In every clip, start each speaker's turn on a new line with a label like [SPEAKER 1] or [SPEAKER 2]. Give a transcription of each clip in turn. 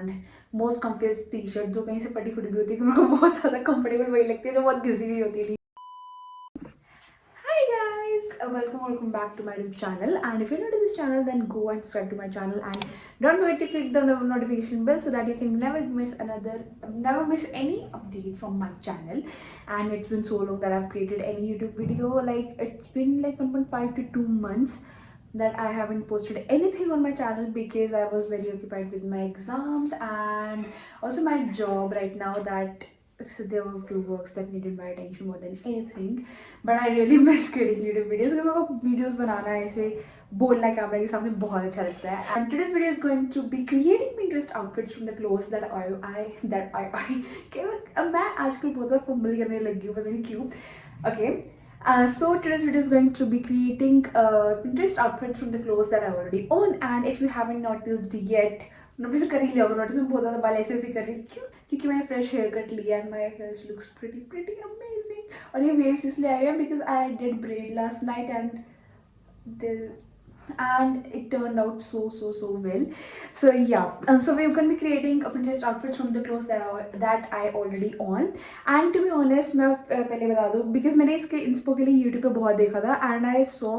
[SPEAKER 1] And most comfort T shirt जो कहीं से फटी फटी भी होती है कि मेरे को बहुत ज़्यादा कंफर्टेबल वही लगती है जो बहुत घिसी हुई होती है। Hi guys, welcome back to my YouTube channel, and if you're new to this channel then go and subscribe to my channel and don't forget to click the notification bell so that you can never miss any update from my channel. And it's been so long that I've created any YouTube video, like it's been like 1.5 to 2 months that I haven't posted anything on my channel because I was very occupied with my exams and also my job right now, that so there were a few works that needed my attention more than anything. But I really miss creating YouTube videos because मेरे को videos बनाना ऐसे बोलना camera के सामने बहुत अच्छा लगता है. And today's video is going to be creating Pinterest outfits from the clothes that I अब मैं आजकल बहुत ज़्यादा फंबल करने लगी हूँ, पता नहीं क्यों. Okay. So today's video is going to be creating Pinterest outfits from the clothes that I already own, and if you haven't noticed yet, notice कर ही लिया होगा. नोटिस में बहुत ज़्यादा बाल ऐसे ऐसे कर रही हूँ क्यों, क्योंकि मैंने फ्रेश हेयर कट लिया and my hair looks pretty amazing. और ये वेव्स इसलिए आए हैं because I did braid last night and it turned out so well. So yeah, so we're going to be creating a Pinterest outfits from the clothes that I already own. And to be honest, मैं पहले बता दूँ because मैंने इसके इंस्पो के लिए YouTube पे बहुत देखा था and I saw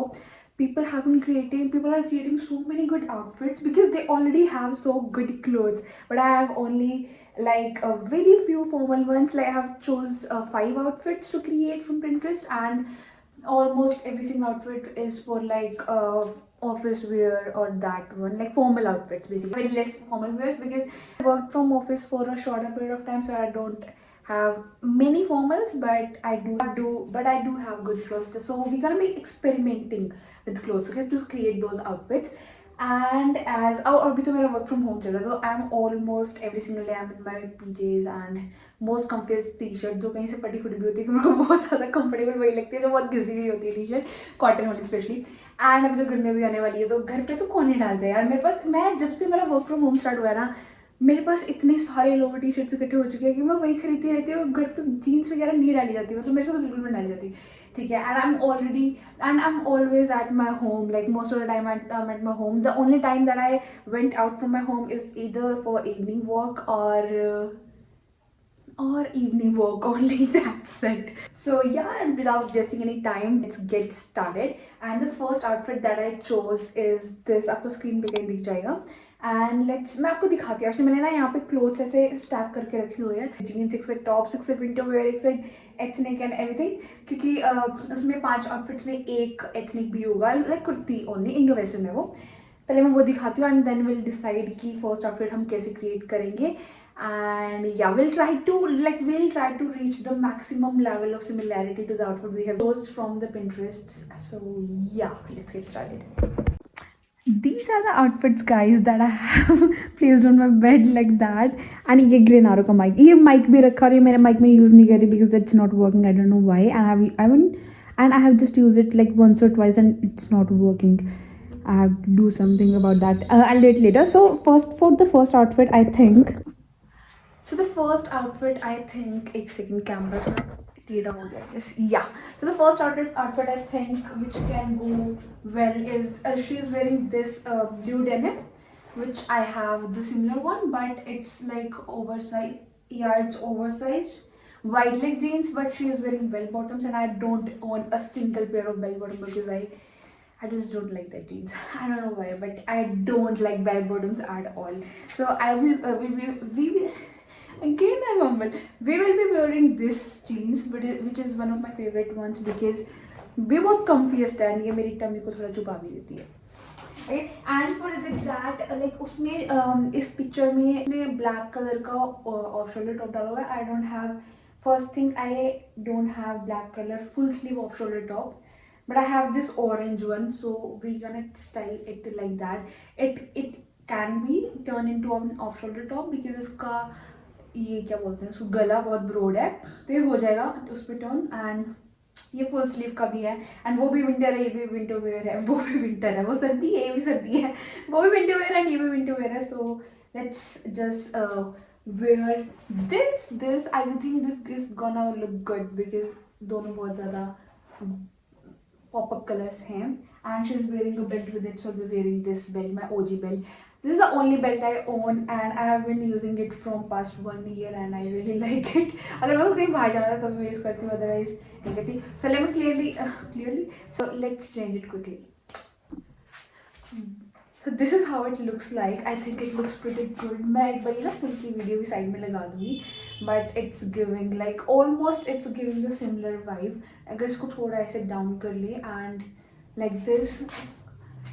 [SPEAKER 1] people are creating so many good outfits because they already have so good clothes, but I have only like a very few formal ones. Like I have chose 5 outfits to create from Pinterest, and almost every single outfit is for like office wear or that one, like formal outfits basically. Very less formal wears because I worked from office for a shorter period of time, so I don't have many formals, but I do have good clothes. So we're gonna be experimenting with clothes, okay, to create those outfits. And as अभी तो मेरा work from home चल रहा है, so I'm almost every single day I'm in my PJs and most comfiest T-shirt जो कहीं से फटी फटी भी होती है कि मेरे को बहुत ज़्यादा कंफर्टेबल वही लगती है जो बहुत घिसी हुई होती है टी-शर्ट, कॉटन वाली स्पेशली. एंड अभी तो गर्मियाँ भी आने वाली है, तो घर पे तो कौन ही डालता है यार. मेरे पास, मैं जब से मेरा वर्क फ्रॉम होम स्टार्ट हुआ है ना, मेरे पास इतने सारे लोवर टी शर्ट्स इकट्ठे हो चुके हैं कि मैं वही खरीदती रहती हूँ. घर पे जीन्स वगैरह नहीं डाली जाती, मतलब मेरे से तो बिल्कुल नहीं डाली जाती, ठीक है. And I am always at my home, like most of the time I am at my home. The only time that I went out from my home is either for evening walk or evening walk only. That's it. So yeah, and without wasting any time, let's get started. And the first outfit that I chose is this. आपको screen पे कहीं दिख जाएगा. And let's, मैं आपको दिखाती हूँ. Actually मैंने ना यहाँ पे क्लोथ्स ऐसे स्टैक करके रखी हुई है. जीन्स एक साइड, टॉप्स एक साइड, विंटर वेयर एक साइड, एथनिक एंड एवरीथिंग, क्योंकि उसमें 5 आउटफिट्स में एक एथनिक भी होगा, like kurti only, Indo western है वो. पहले मैं वो दिखाती हूँ एंड देन विल डिसाइड कि फर्स्ट आउटफिट हम कैसे क्रिएट करेंगे. And yeah, we'll try to reach the maximum level of similarity to the outfit we have chose from the Pinterest. So yeah, let's get started. These are the outfits, guys, that I have placed on my bed like that. And ये grey नारो का mic, ये mic भी रखा और ये मेरे mic में use नहीं कर रही because it's not working. I don't know why. And I have just used it like once or twice and it's not working. I have to do something about that. I'll do it later. So for the first outfit, I think. So the first outfit, I think, एक second camera टेढ़ा हो गया, yes, yeah. So the first outfit I think which can go well is she is wearing this blue denim, which I have the similar one, but it's like oversized. Yeah, it's oversized white leg jeans, but she is wearing bell bottoms, and I don't own a single pair of bell bottoms because I just don't like that jeans. I don't know why, but I don't like bell bottoms at all. So I will we will again I'm humble. We will be wearing this jeans, but which is one of my favorite ones because वे बहुत comfiest है and ये मेरी tummy को थोड़ा छुपा भी देती है. Okay, and for that like उसमें इस picture में black color का off shoulder top डाला हुआ है. I don't have, first thing, I don't have black color full sleeve off shoulder top, but I have this orange one, so we're gonna style it like that. It can be turned into an off shoulder top because इसका ये क्या बोलते हैं उसको, गला बहुत broad है, तो ये हो जाएगा उस पर टर्न. एंड ये फुल स्लीव का भी है एंड वो भी विंटर है, ये भी विंटर वेयर है, वो भी विंटर है, वो सर्दी है, ये भी सर्दी है, वो भी विंटर वेयर है, ये भी विंटर वेयर है. So let's just wear this I think this is gonna look good because दोनों बहुत ज़्यादा पॉपअप कलर्स हैं. And she is wearing a belt with it, so we wearing this belt, my OG belt. This is the only belt I own and I have been using it from past 1 year and I really like it. अगर मेरे को कहीं बाहर जाना था तब मैं use करती हूँ, otherwise नहीं करती. So let me clearly. So let's change it quickly. So this is how it looks like. I think it looks pretty good. मैं एक बार ये ना फुल की वीडियो भी साइड में लगा दूँगी. But it's giving like almost it's giving the similar vibe. अगर इसको थोड़ा ऐसे down कर ले and like this.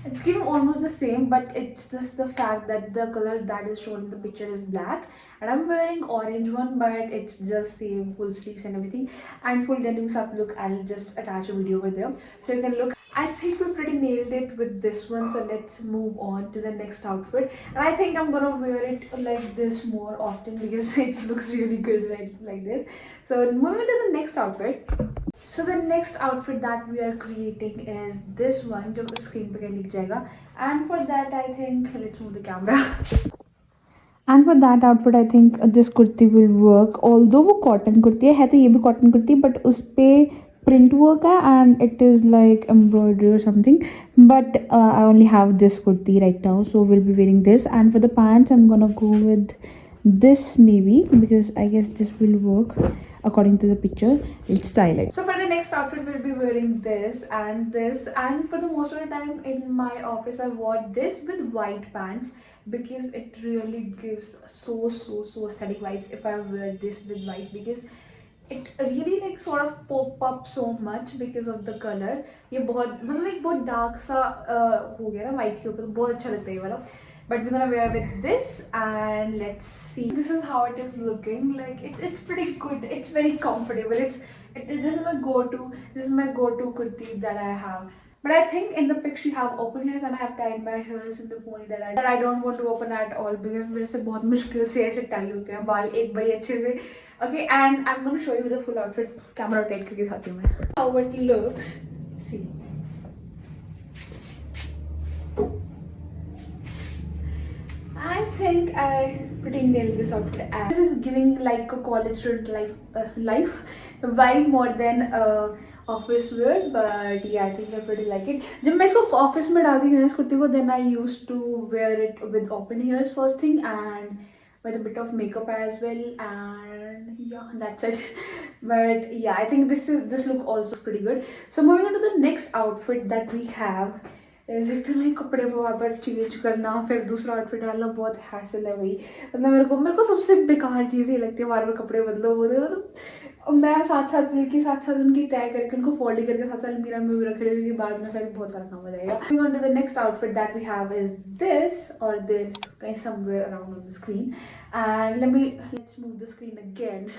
[SPEAKER 1] It's giving almost the same, but it's just the fact that the color that is shown in the picture is black, and I'm wearing orange one, but it's just same full sleeves and everything. And full denim stuff. Look, I'll just attach a video over there so you can look. I think we pretty nailed it with this one, so let's move on to the next outfit. And I think I'm gonna wear it like this more often because it looks really good right like this. So moving on to the next outfit. So the next outfit that we are creating is this one, जो screen पे कहीं दिख जाएगा. And for that I think let's move the camera. And for that outfit I think this kurti will work. Although वो cotton kurti है तो ये भी cotton kurti है, but उस पे print work है and it is like embroidery or something. But I only have this kurti right now, so we'll be wearing this. And for the pants I'm gonna go with this maybe because I guess this will work according to the picture. Let's style it. So for the next outfit we'll be wearing this, and for the most of the time in my office I wore this with white pants because it really gives so aesthetic vibes if I wear this with white, because it really like sort of pop up so much because of the color. ये बहुत मतलब like बहुत dark सा हो गया ना white के ऊपर, तो बहुत अच्छा लगता है ये वाला. But we're gonna wear with this and let's see. This is how it is looking like. It's pretty good. It's very comfortable. This is my go-to. This is my go-to kurti that I have. But I think in the picture you have open hairs and I have tied my hairs in the pony that I don't want to open at all because मेरे से बहुत मुश्किल से ऐसे tie होते हैं बाल एक बारी अच्छे से. Okay, and I'm gonna show you the full outfit. Camera rotate करके दिखाती हूँ मैं. How it looks. See. I think I pretty nailed this outfit. This is giving like a college student life vibe more than office wear, but yeah, I think I pretty like it. जब मैं इसको office में डालती थी इस कुर्ती को, then I used to wear it with open ears first thing and with a bit of makeup as well, and yeah, that's it. But yeah, I think this look also is pretty good. So moving on to the next outfit that we have. एक तो नहीं कपड़े बार बार change करना फिर दूसरा outfit डालना बहुत hassle है भाई. मतलब मेरे को सबसे बेकार चीज़ ये लगती है बार बार कपड़े बदलो बोले तो मैं साथ साथ मिलके साथ साथ उनकी तय करके उनको फोल्ड करके साथ साथ अलमीरा में भी रख रही हूँ क्योंकि बाद में फिर बहुत सारा काम हो जाएगा. Moving on to the next outfit that we have is this or this kind somewhere around on the screen, and let's move the screen again.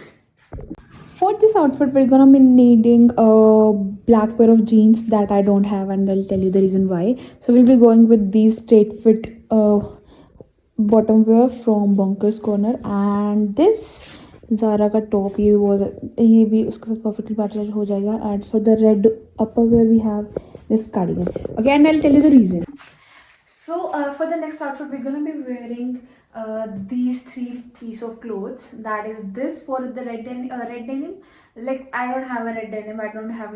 [SPEAKER 1] For this outfit, we're gonna be needing a black pair of jeans that I don't have, and I'll tell you the reason why. So we'll be going with these straight fit bottom wear from Bonkers Corner, and this Zara का top ये भी उसके साथ perfectly match हो जाएगा. And for the red upper wear we have this cardigan. Okay, and I'll tell you the reason. So for the next outfit, we're gonna be wearing these three pieces of clothes. That is this for the red denim. Like I don't have a red denim. I don't have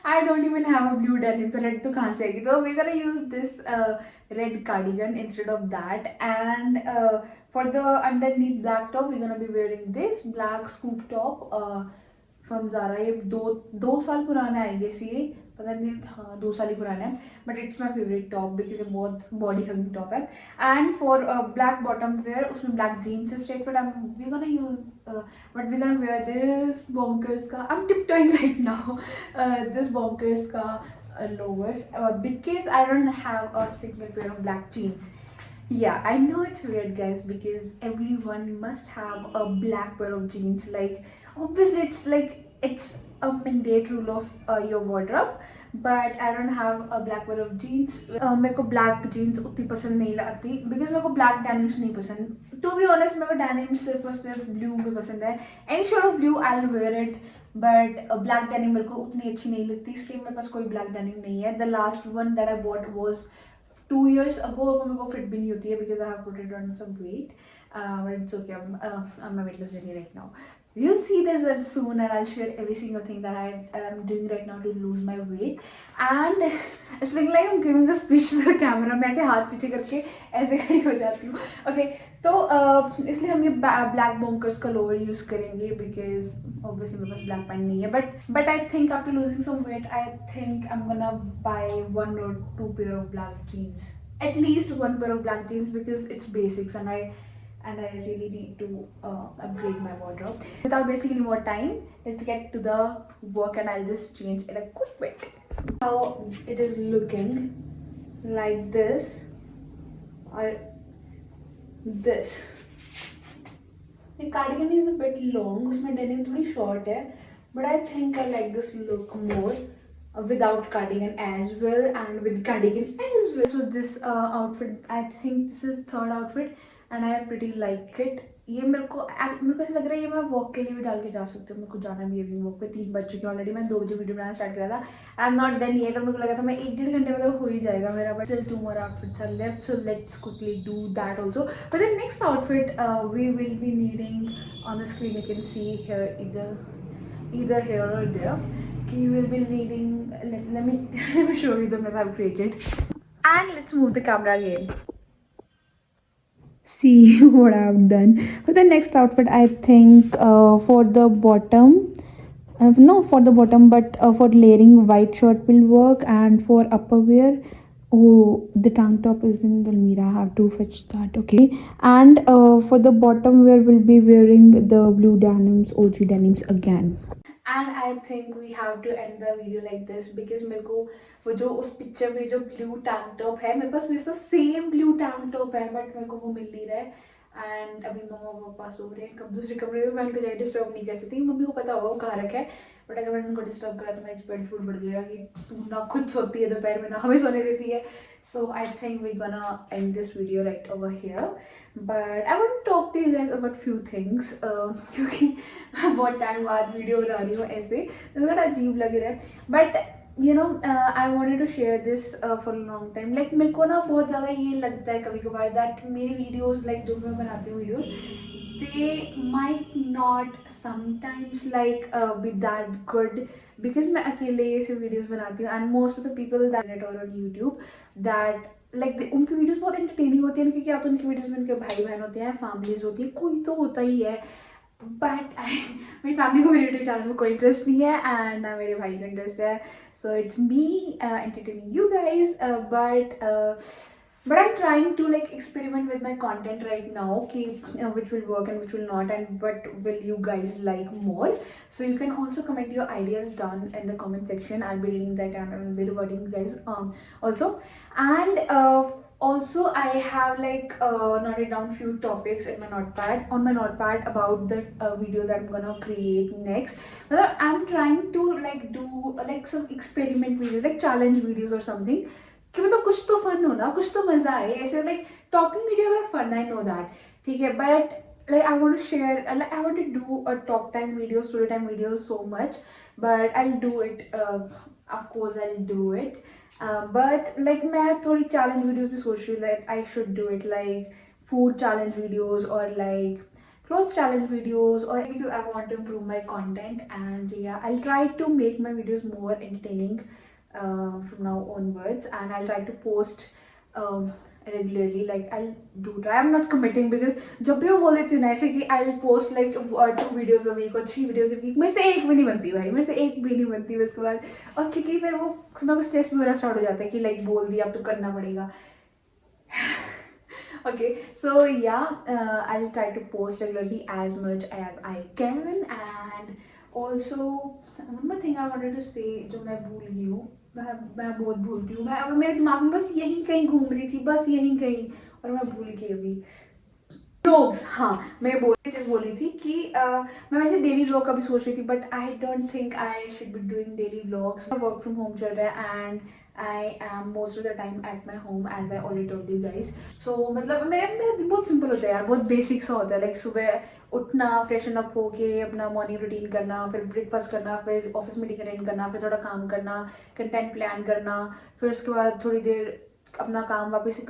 [SPEAKER 1] I don't even have a blue denim. So red to kahan se aayegi? So we're gonna use this red cardigan instead of that. And for the underneath black top, we're gonna be wearing this black scoop top from Zara. ये दो साल पुराना है ये सी, पता नहीं, हाँ 2 साल ही पुराना है, but it's my favourite top because ये बहुत बॉडी हगिंग टॉप है. And for black bottom wear उसमें ब्लैक जीन्स है straight fit. We gonna use but we gonna wear this Bonkers का, I am tiptoeing right now, this Bonkers का lower because I don't have a single pair of black jeans. Yeah, I know it's weird guys because everyone must have a black pair of jeans. Like obviously it's a mandate rule of your wardrobe, but I don't have a black pair of jeans. मेरे को black jeans उतनी पसंद नहीं लगती because मेरे को black denims नहीं पसंद. To be honest मेरे को denim सिर्फ और सिर्फ blue में पसंद है. Any shade of blue I'll wear it, but black denim मेरे को उतनी अच्छी नहीं लगती, इसलिए मेरे पास कोई black denim नहीं है. The last one that I bought was 2 years ago. मेरे को फिट भी नहीं होती है because I have put it on some weight, but it's okay. I'm a weight loss journey right now. you'll see the results soon, and I'll share every single thing that I'm doing right now to lose my weight. And it's looking like I'm giving a speech to the camera. मैं ऐसे हाथ पीछे करके ऐसे खड़ी हो जाती हूँ. Okay, तो इसलिए हम ये ब्लैक बॉन्कर्स का लोअर यूज करेंगे because obviously मेरे पास ब्लैक पैंट नहीं है. But I think after losing some weight, I think I'm gonna buy 1 or 2 pair of black jeans. At least 1 pair of black jeans because it's basics, and I really need to upgrade my wardrobe. Without wasting any more time, let's get to the work and I'll just change in a quick bit. How it is looking like this or this. The cardigan is a bit long, उसमें denim थोड़ी short है, but I think I like this look more without cardigan as well and with cardigan as well. So this outfit, I think this is third outfit and I pretty like it. ये मेरे को ऐसा लग रहा है ये मैं walk के लिए भी डाल के जा सकती हूँ. मेरे को जाना भी इवनिंग वॉक पे. 3 बज चुके हैं ऑलरेडी. मैं 2 बजे वीडियो बनाना स्टार्ट करा था. I am not done yet और मेरे को लगा था मैं 1-1.5 घंटे में तो हो ही जाएगा मेरा. But still 2 more outfits are left, so let's quickly do that also. But the next outfit we will be needing on the screen, you can see here either here or there. You will be needing, let me show you the mess I've created. And let's move the camera again. See what I've done. For the next outfit, I think for the bottom, no for the bottom, but for layering white shirt will work, and for upper wear, oh the tank top is in the Almira, I have to fetch that. Okay, and for the bottom wear will be wearing the blue denims, OG denims again. And I think we have to end the video like this because मेरे को वो जो उस picture में जो blue tank top है, मेरे पास वैसा सेम ब्लू टैंक टॉप है बट मेरे को वो मिल नहीं रहा है. एंड अभी मम्मा पापा सो रहे हैं कब दूसरे कमरे में. मैं उनको जाए डिस्टर्ब नहीं कर सकती. मम्मी को पता होगा वो कहाँ रखा है, बट अगर मैंने उनको डिस्टर्ब करा तो मेरी पेट फूड बढ़ जाएगा कि तू ना खुद सोती है दोपहर में ना हमें सोने देती है. So I think we're gonna end this video right over here. But I want to talk to you guys about few things. क्योंकि बहुत टाइम बाद वीडियो बना रही हूँ ऐसे तो थोड़ा अजीब लग रहा है. But you know I wanted to share this for a long time. Like मेरे को ना बहुत ज़्यादा ये लगता है कभी कभार that मेरी वीडियोज़ like जो मैं बनाती हूँ videos they might not sometimes like be that good because मैं अकेले ऐसे वीडियोज़ बनाती हूँ and most of the people that are on YouTube that like उनकी वीडियोज़ बहुत entertaining होती हैं क्योंकि या तो उनकी वीडियोज़ में उनके भाई बहन होते हैं, फैमिलीज होती है, कोई तो होता ही है. बट मेरी फैमिली को मेरे यूट्यूब चैनल में कोई इंटरेस्ट नहीं है एंड ना मेरे भाई का इंटरेस्ट है. So it's me entertaining you guys. But I'm trying to like experiment with my content right now, which will work and which will not, and what will you guys like more. So you can also comment your ideas down in the comment section. I'll be reading that and I'll be rewarding you guys also. And also I have like noted down few topics in my notepad about the video that I'm gonna create next. I'm trying to like do like some experiment videos, like challenge videos or something कि मतलब कुछ तो fun हो ना, कुछ तो मजा आए ऐसे. Like talking videos are fun, I know that, ठीक है. But like I want to share, like I want to do a talk time video, story time videos so much, but I'll do it. Of course I'll do it. But like मैं थोड़ी challenge videos भी सोच रही हूँ, like I should do it like food challenge videos or like clothes challenge videos, or because I want to improve my content. And yeah, I'll try to make my videos more entertaining from now onwards, and I'll try to post regularly. Like I'll do try, I'm not committing because जब भी मैं बोल देती हूँ ना ऐसे कि I'll post like 2 videos a week or 3 videos a week, मेरे से एक भी नहीं बनती भाई, मेरे से एक भी नहीं बनती उसके बाद. और क्योंकि फिर वो मेरे को स्ट्रेस भी होना स्टार्ट हो जाता है कि लाइक बोल दिया अब तो करना पड़ेगा. Okay, so yeah, I'll try to post regularly as much as I can. And also one more thing I wanted to say जो मैं भूल गई हूँ, मैं बहुत भूलती हूँ. मैं अब मेरे दिमाग में बस यहीं कहीं घूम रही थी, बस यहीं कहीं, और मैं भूल गई अभी. व्लॉग्स, हाँ मैं चीज़ बोली थी कि मैं वैसे डेली व्लॉग का भी सोच रही थी, but I don't think I should be doing daily vlogs. Work from home चल रहा है and I am most of the time at my home, as I already told you guys. So मतलब मेरा दिन बहुत सिंपल होता है यार, बहुत बेसिक सा होता है. लाइक सुबह उठना, फ्रेशन अप होके अपना मॉर्निंग रूटीन करना, फिर ब्रेकफास्ट करना, फिर ऑफिस मीटिंग अटेंड करना, फिर थोड़ा काम करना, कंटेंट प्लान करना, फिर उसके बाद थोड़ी देर अपना काम वापस से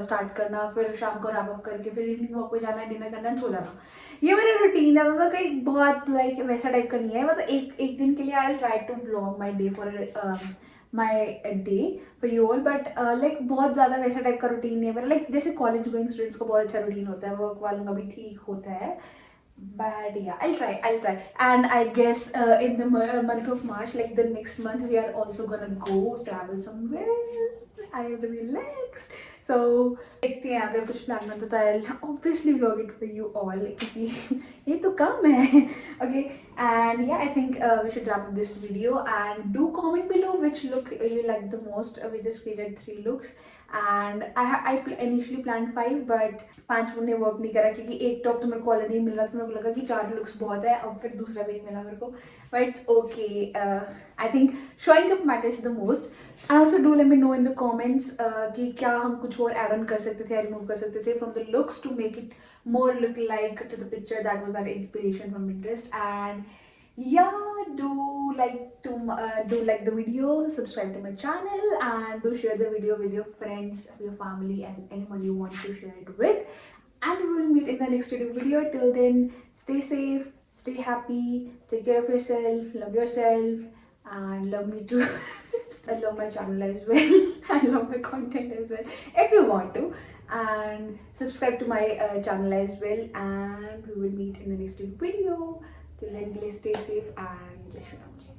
[SPEAKER 1] स्टार्ट करना, फिर शाम को रैप अप करके फिर इवनिंग वॉक पे जाना, डिनर करना, सो जाना। ये मेरा रूटीन है, मतलब कहीं बहुत लाइक वैसा टाइप का नहीं है। मतलब एक दिन के लिए I try to vlog my day for my day for you all, but like बहुत ज़्यादा वैसा टाइप का रूटीन नहीं है मेरा। लाइक जैसे कॉलेज गोइंग स्टूडेंट्स का बहुत अच्छा रूटीन होता है, वर्क वालों का भी ठीक होता है, but yeah, I'll try and I guess in the month of March, like the next month, we are also gonna go travel somewhere. I will relax, so देखते हैं, अगर कुछ प्लान बनता तो I'll obviously vlog it for you all, क्योंकि ये तो काम है. Okay, and yeah, I think we should wrap up this video, and do comment below which look you like the most. We just created 3 looks and I initially planned 5, but 5 ने work नहीं करा, क्योंकि एक top तो मेरे को already मिल रहा था, मेरे को लगा कि 4 लुक्स बहुत है, अब फिर दूसरा भी नहीं मिला मेरे को, but it's okay. I think showing up matters the most. And also do let me know in the comments कि क्या हम कुछ और ऐड ऑन कर सकते थे या रिमूव कर सकते थे from the looks to make it more look like to the picture that was our inspiration from Pinterest. And yeah, do like the video, subscribe to my channel, and do share the video with your friends, your family, and anyone you want to share it with. And we will meet in the next video. Till then, stay safe, stay happy, take care of yourself, love yourself, and love me too. I love my channel as well. I love my content as well, if you want to. And subscribe to my channel as well. And we will meet in the next video. Till then, stay safe and Jai Shri Ram Ji.